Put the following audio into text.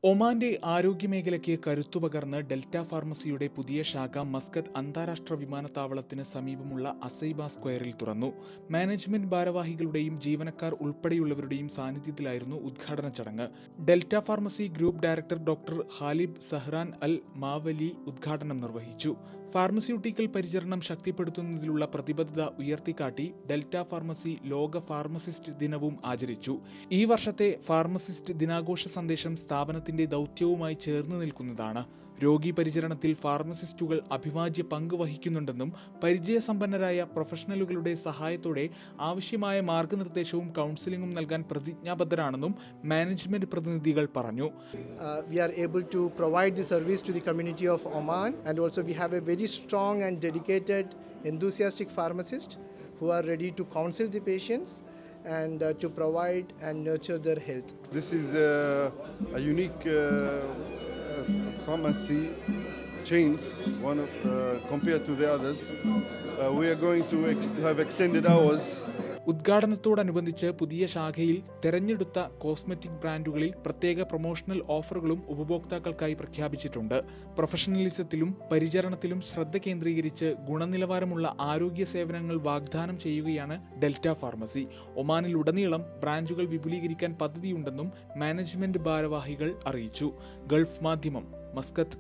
ഒമാന്റെ ആരോഗ്യമേഖലയ്ക്ക് കരുത്തുപകർന്ന് delta ഫാർമസിയുടെ പുതിയ ശാഖ Muscat അന്താരാഷ്ട്ര വിമാനത്താവളത്തിന് സമീപമുള്ള അസൈബ സ്ക്വയറിൽ തുറന്നു. മാനേജ്മെന്റ് ഭാരവാഹികളുടെയും ജീവനക്കാർ ഉൾപ്പെടെയുള്ളവരുടെയും സാന്നിധ്യത്തിലായിരുന്നു ഉദ്ഘാടന ചടങ്ങ്. Delta pharmacy group director doctor Khalib Zahran Al Mawali ഉദ്ഘാടനം നിർവഹിച്ചു. ഫാർമസ്യൂട്ടിക്കൽ പരിചരണം ശക്തിപ്പെടുത്തുന്നതിലുള്ള പ്രതിബദ്ധത ഉയർത്തിക്കാട്ടി ഡെൽറ്റ ഫാർമസി ലോക ഫാർമസിസ്റ്റ് ദിനവും ആചരിച്ചു. ഈ വർഷത്തെ ഫാർമസിസ്റ്റ് ദിനാഘോഷ സന്ദേശം സ്ഥാപനത്തിന്റെ ദൗത്യവുമായി ചേർന്നു നിൽക്കുന്നതാണ്. രോഗി പരിചരണത്തിൽ ഫാർമസിസ്റ്റുകൾ അഭിവാജ്യ പങ്ക് വഹിക്കുന്നുണ്ടെന്നും പരിചയസമ്പന്നരായ പ്രൊഫഷണലുകളുടെ സഹായത്തോടെ ആവശ്യമായ മാർഗനിർദ്ദേശവും കൗൺസിലിംഗും നൽകാൻ പ്രതിജ്ഞാബദ്ധരാണെന്നും മാനേജ്മെന്റ് പ്രതിനിധികൾ പറഞ്ഞു. We are able to provide the service to the community of Oman, and also we have a very strong and dedicated, enthusiastic pharmacist who are ready to counsel the patients and to provide and nurture their health. This is a unique pharmacy chains, one of compared to the others. We are going to have extended hours. ഉദ്ഘാടനത്തോടനുബന്ധിച്ച് പുതിയ ശാഖയിൽ തെരഞ്ഞെടുത്ത cosmetic ബ്രാൻഡുകളിൽ പ്രത്യേക promotional ഓഫറുകളും ഉപഭോക്താക്കൾക്കായി പ്രഖ്യാപിച്ചിട്ടുണ്ട്. പ്രൊഫഷണലിസത്തിലും പരിചരണത്തിലും ശ്രദ്ധ കേന്ദ്രീകരിച്ച് ഗുണനിലവാരമുള്ള ആരോഗ്യ സേവനങ്ങൾ വാഗ്ദാനം ചെയ്യുകയാണ് ഡെൽറ്റ ഫാർമസി. ഒമാനിലുടനീളം ബ്രാഞ്ചുകൾ വിപുലീകരിക്കാൻ പദ്ധതിയുണ്ടെന്നും മാനേജ്മെന്റ് ഭാരവാഹികൾ അറിയിച്ചു. ഗൾഫ് മാധ്യമം, മസ്കത്ത്.